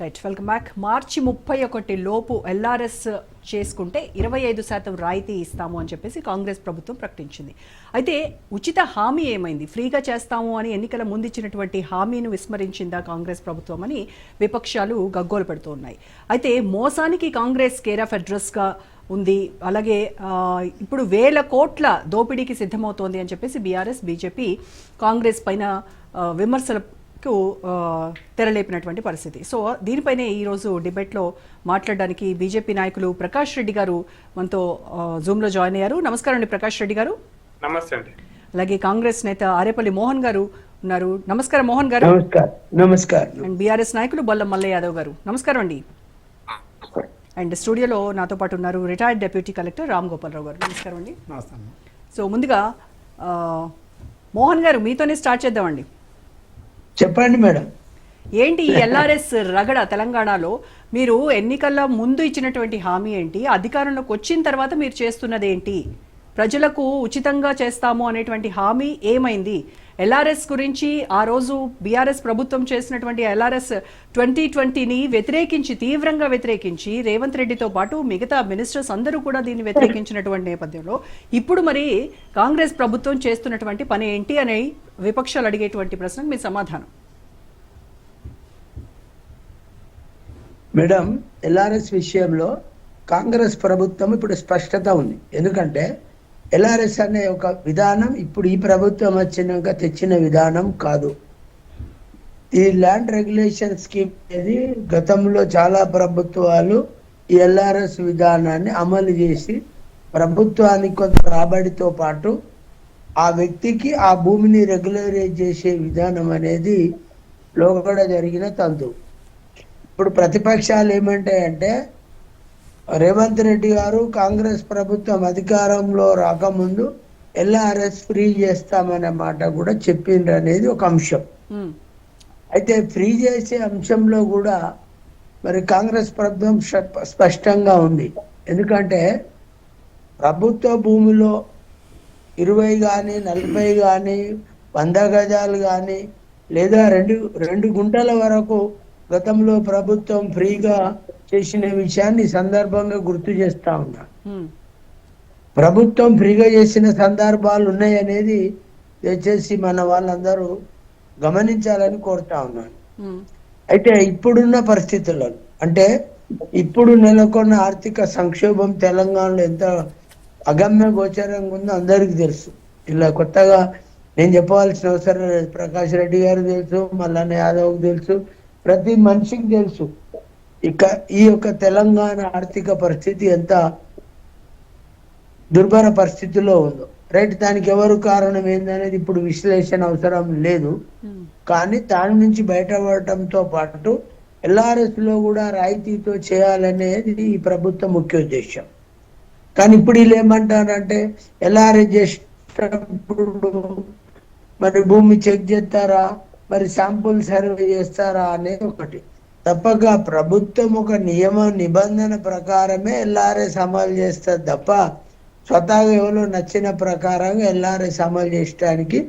Right, welcome back. మార్చి 31 లోపు LRS చేసుకుంటే 25% రాయితీ ఇస్తాము అని చెప్పేసి కాంగ్రెస్ ప్రభుత్వం ప్రకటించింది. అయితే ఉచిత హామీ ఏమైంది? ఫ్రీగా చేస్తాము అని ఎన్నికల ముందు ఇచ్చినటువంటి హామీని విస్మరించిందా కాంగ్రెస్ ప్రభుత్వం అని విపక్షాలు గగ్గోలు పెడుతూ ఉన్నాయి. అయితే మోసానికి కాంగ్రెస్ కేర్ ఆఫ్ అడ్రస్గా ఉంది. అలాగే ఇప్పుడు 1000 కోట్ల దోపిడీకి సిద్ధమవుతోంది అని చెప్పేసి బీఆర్ఎస్, బీజేపీ కాంగ్రెస్ పైన విమర్శలకు తెరలేపినటువంటి పరిస్థితి. సో దీనిపైనే ఈరోజు డిబేట్లో మాట్లాడడానికి బీజేపీ నాయకులు ప్రకాష్ రెడ్డి గారు మనతో జూమ్లో జాయిన్ అయ్యారు. నమస్కారం అండి ప్రకాష్ రెడ్డి గారు. నమస్తే అండి. అలాగే కాంగ్రెస్ నేత ఆరేపల్లి మోహన్ గారు ఉన్నారు. నమస్కారం మోహన్ గారు. నమస్కారం. అండ్ బీఆర్ఎస్ నాయకులు బొల్ల మల్ల యాదవ్ గారు. నమస్కారం అండి. అండ్ స్టూడియోలో నాతో పాటు ఉన్నారు retired deputy collector Ram Gopalarao గారు. నమస్కారం అండి. సో ముందుగా మోహన్ గారు మీతోనే స్టార్ట్ చేద్దామండి. చెప్పండి మేడం. ఏంటి ఈ ఎల్ఆర్ఎస్ రగడ తెలంగాణలో? మీరు ఎన్నికల ముందు ఇచ్చినటువంటి హామీ ఏంటి? అధికారంలోకి వచ్చిన తర్వాత మీరు చేస్తున్నది ఏంటి? ప్రజలకు ఉచితంగా చేస్తాము అనేటువంటి హామీ ఏమైంది? ఎల్ఆర్ఎస్ గురించి ఆ రోజు బీఆర్ఎస్ ప్రభుత్వం చేసినటువంటి ఎల్ఆర్ఎస్ 2020ని వ్యతిరేకించి, తీవ్రంగా వ్యతిరేకించి రేవంత్ రెడ్డితో పాటు మిగతా మినిస్టర్స్ అందరూ కూడా దీన్ని వ్యతిరేకించినటువంటి నేపథ్యంలో ఇప్పుడు మరి కాంగ్రెస్ ప్రభుత్వం చేస్తున్నటువంటి పని ఏంటి అని విపక్షాలు అడిగేటువంటి ప్రశ్నకు మీ సమాధానం. మేడం, ఎల్ఆర్ఎస్ విషయంలో కాంగ్రెస్ ప్రభుత్వం ఇప్పుడు స్పష్టత ఉంది. ఎందుకంటే ఎల్ఆర్ఎస్ అనే ఒక విధానం ఇప్పుడు ఈ ప్రభుత్వం వచ్చినాక తెచ్చిన విధానం కాదు. ఈ ల్యాండ్ రెగ్యులేషన్ స్కీమ్ అనేది గతంలో చాలా ప్రభుత్వాలు ఈ ఎల్ఆర్ఎస్ విధానాన్ని అమలు చేసి ప్రభుత్వానికి కొంత రాబడితో పాటు ఆ వ్యక్తికి ఆ భూమిని రెగ్యులరైజ్ చేసే విధానం అనేది లోగడ జరిగిన తంతు. ఇప్పుడు ప్రతిపక్షాలు ఏమంటాయంటే రేవంత్ రెడ్డి గారు కాంగ్రెస్ ప్రభుత్వం అధికారంలో రాకముందు ఎల్ఆర్ఎస్ ఫ్రీ చేస్తామనే మాట కూడా చెప్పిండ్రు అనేది ఒక అంశం. అయితే ఫ్రీ చేసే అంశంలో కూడా మరి కాంగ్రెస్ ప్రభుత్వం స్పష్టంగా ఉంది. ఎందుకంటే ప్రభుత్వ భూమిలో 20 కానీ 40 కానీ 100 గజాలు కానీ లేదా 2 గుంటల వరకు గతంలో ప్రభుత్వం ఫ్రీగా చేసిన విషయాన్ని సందర్భంగా గుర్తు చేస్తా ఉన్నా. ప్రభుత్వం ఫ్రీగా చేసిన సందర్భాలు ఉన్నాయనేది దయచేసి మన వాళ్ళందరూ గమనించాలని కోరుతా ఉన్నాను. అయితే ఇప్పుడున్న పరిస్థితుల్లో అంటే ఇప్పుడు నెలకొన్న ఆర్థిక సంక్షోభం తెలంగాణలో ఎంత అగమ్య గోచరంగా ఉందో అందరికీ తెలుసు. ఇలా కొత్తగా నేను చెప్పవలసిన అవసరం లేదు. ప్రకాష్ రెడ్డి గారు తెలుసు, మల్లన్న యాదవ్కి తెలుసు, ప్రతి మనిషికి తెలుసు ఇక ఈ యొక్క తెలంగాణ ఆర్థిక పరిస్థితి ఎంత దుర్భర పరిస్థితిలో ఉందో. రైట్, దానికి ఎవరు కారణం ఏందనేది ఇప్పుడు విశ్లేషణ అవసరం లేదు. కానీ దాని నుంచి బయటపడటంతో పాటు ఎల్ఆర్ఎస్ లో కూడా రాయితీతో చేయాలనేది ఈ ప్రభుత్వం ముఖ్య ఉద్దేశం. కానీ ఇప్పుడు వీళ్ళు ఏమంటారంటే ఎల్ఆర్ఎస్ చేసేటప్పుడు మరి భూమి చెక్ చేస్తారా, మరి శాంపుల్ సర్వే చేస్తారా అనేది ఒకటి. తప్పక ప్రభుత్వం ఒక నియమ నిబంధన ప్రకారమే ఎల్ఆర్ఎస్ అమలు చేస్తుంది తప్ప స్వతహాగా ఎవరో నచ్చిన ప్రకారంగా ఎల్ఆర్ఎస్ అమలు చేయడానికి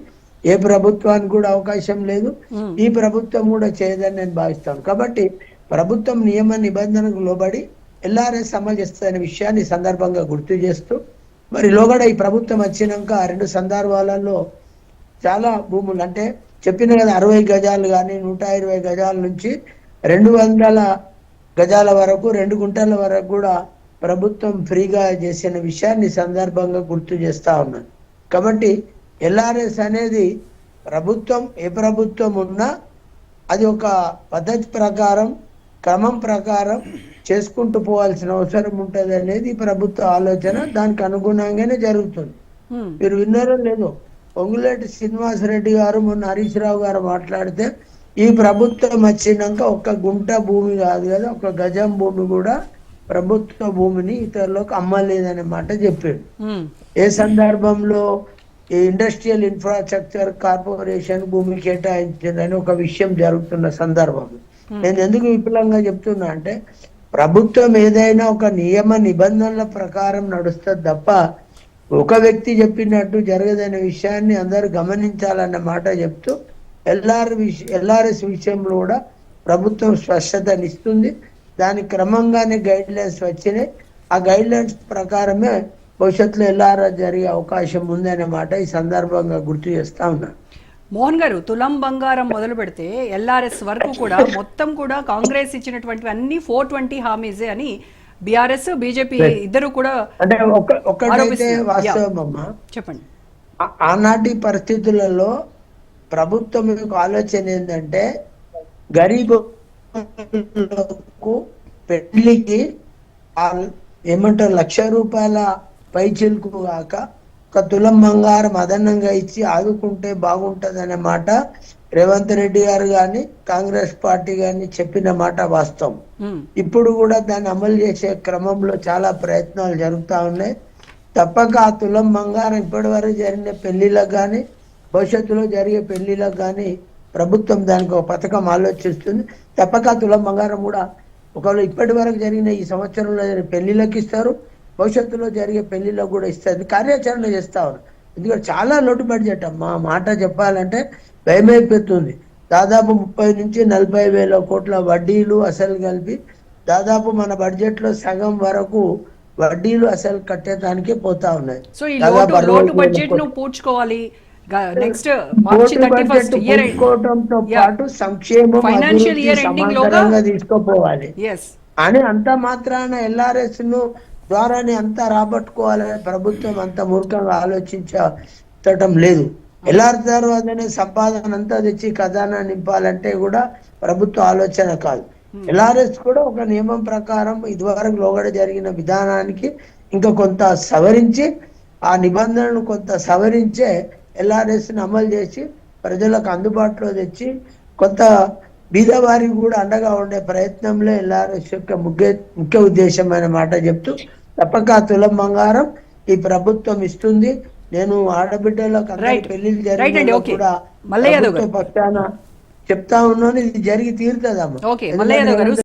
ఏ ప్రభుత్వానికి కూడా అవకాశం లేదు. ఈ ప్రభుత్వం కూడా చేయదని నేను భావిస్తాను. కాబట్టి ప్రభుత్వం నియమ నిబంధనకు లోబడి ఎల్ఆర్ఎస్ అమలు చేస్తుందనే విషయాన్ని సందర్భంగా గుర్తు చేస్తూ మరి లోగడ ఈ ప్రభుత్వం వచ్చినాక 2 సందర్భాలలో చాలా భూములు అంటే చెప్పిన కదా 60 గజాలు కానీ 120 గజాల నుంచి 200 గజాల వరకు 2 గుంటల వరకు కూడా ప్రభుత్వం ఫ్రీగా చేసిన విషయాన్ని సందర్భంగా గుర్తు చేస్తా ఉన్నాను. కాబట్టి ఎల్ఆర్ఎస్ అనేది ప్రభుత్వం ఏ ప్రభుత్వం ఉన్నా అది ఒక పద్ధతి ప్రకారం క్రమం ప్రకారం చేసుకుంటూ పోవాల్సిన అవసరం ఉంటుంది అనేది ప్రభుత్వ ఆలోచన. దానికి అనుగుణంగానే జరుగుతుంది. మీరు విన్నారో లేదో, పొంగులేటి శ్రీనివాసరెడ్డి గారు మొన్న హరీష్ రావు గారు మాట్లాడితే ఈ ప్రభుత్వం వచ్చినాక 1 గుంట భూమి కాదు కదా, 1 గజం భూమి కూడా ప్రభుత్వ భూమిని ఇతరులకు అమ్మలేదనే మాట చెప్పాడు. ఏ సందర్భంలో ఈ ఇండస్ట్రియల్ ఇన్ఫ్రాస్ట్రక్చర్ కార్పొరేషన్ భూమి కేటాయించిందని ఒక విషయం జరుగుతున్న సందర్భంలో నేను ఎందుకు విపులంగా చెప్తున్నా అంటే ప్రభుత్వం ఏదైనా ఒక నియమ నిబంధనల ప్రకారం నడుస్తుంది తప్ప ఒక వ్యక్తి చెప్పినట్టు జరగదనే విషయాన్ని అందరూ గమనించాలన్న మాట చెప్తూ ఎల్ఆర్ఎస్ విషయంలో కూడా ప్రభుత్వం స్పష్టతనిస్తుంది. దాని క్రమంగానే గైడ్ లైన్స్ వచ్చినాయి. ఆ గైడ్ లైన్స్ ప్రకారమే భవిష్యత్తులో ఎల్ఆర్ఎస్ జరిగే అవకాశం ఉందనే మాట ఈ సందర్భంగా గుర్తు చేస్తా ఉన్నాను. మోహన్ గారు, తులం బంగారం మొదలు పెడితే ఎల్ఆర్ఎస్ వరకు కూడా మొత్తం కూడా కాంగ్రెస్ ఇచ్చినటువంటి అన్ని 420 హామీసే అని బీఆర్ఎస్ బీజేపీ ఇద్దరు కూడా అంటే ఒక్కటైతే ఆరోపిస్తున్నారు. వాస్తవం అమ్మా, చెప్పండి. ఆనాటి పరిస్థితులలో ప్రభుత్వం యొక్క ఆలోచన ఏంటంటే గరీబులకు పెళ్లికి ఏమంటారు 1,00,000 రూపాయల పైచిలుకు కాక ఒక తులం బంగారం అదనంగా ఇచ్చి ఆదుకుంటే బాగుంటది అనే మాట రేవంత్ రెడ్డి గారు గాని కాంగ్రెస్ పార్టీ గాని చెప్పిన మాట వాస్తవం. ఇప్పుడు కూడా దాన్ని అమలు చేసే క్రమంలో చాలా ప్రయత్నాలు జరుగుతా ఉన్నాయి. తప్పక ఆ తులం బంగారం ఇప్పటి వరకు జరిగిన పెళ్లిళ్ళకు కానీ భవిష్యత్తులో జరిగే పెళ్లిళ్ళకు కానీ ప్రభుత్వం దానికి ఒక పథకం ఆలోచిస్తుంది. తప్పక ఆ తులం బంగారం కూడా ఒకవేళ ఇప్పటి వరకు జరిగిన ఈ సంవత్సరంలో జరిగిన పెళ్లిళ్ళకి ఇస్తారు, భవిష్యత్తులో జరిగే పెళ్లిళ్ళకు కూడా ఇస్తారు. కార్యాచరణ చేస్తా ఉన్నారు. ఎందుకంటే చాలా లోటు బడ్జెట్ అమ్మా, మాట చెప్పాలంటే భయమైపోతుంది. దాదాపు 30 నుంచి 40 వేల కోట్ల వడ్డీలు అసలు కలిపి దాదాపు మన బడ్జెట్ లో సగం వరకు వడ్డీలు అసలు కట్టేదానికే పోతా ఉన్నాయి. సో ఈ లోటు బడ్జెట్ ను పూడ్చుకోవాలి. నెక్స్ట్ మార్చి 31st ఇయర్ పూడ్చుకోవడంతో పాటు సంక్షేమం ఫైనాన్షియల్ ఇయర్ ఎండింగ్ లోగా తీసుకోపోవాలి అని అంత మాత్రాన ఎల్ఆర్ఎస్ ను ద్వారానే అంతా రాబట్టుకోవాలని ప్రభుత్వం అంత మూర్ఖంగా ఆలోచించటం లేదు. ఎల్ఆర్ఎస్ తర్వాతనే సంపాదన అంతా తెచ్చి ఖజానా నింపాలంటే కూడా ప్రభుత్వ ఆలోచన కాదు. ఎల్ఆర్ఎస్ కూడా ఒక నియమం ప్రకారం ఇదివరకు లోగడ జరిగిన విధానానికి ఇంకా కొంత సవరించి ఆ నిబంధనలు కొంత సవరించే ఎల్ఆర్ఎస్ ని అమలు చేసి ప్రజలకు అందుబాటులో తెచ్చి కొంత బీదవారికి కూడా అండగా ఉండే ప్రయత్నంలో ఎల్ఆర్ఎస్ యొక్క ముఖ్య ఉద్దేశమైన మాట చెప్తూ తప్పక తులం బంగారం ఈ ప్రభుత్వం ఇస్తుంది. నేను ఆడబిడ్డలకు అందరి పెళ్లిళ్ళు జరిగిన కూడా ప్రభుత్వ పక్షాన చెప్తా ఉన్నాను, ఇది జరిగి తీరుతుందమ్మా.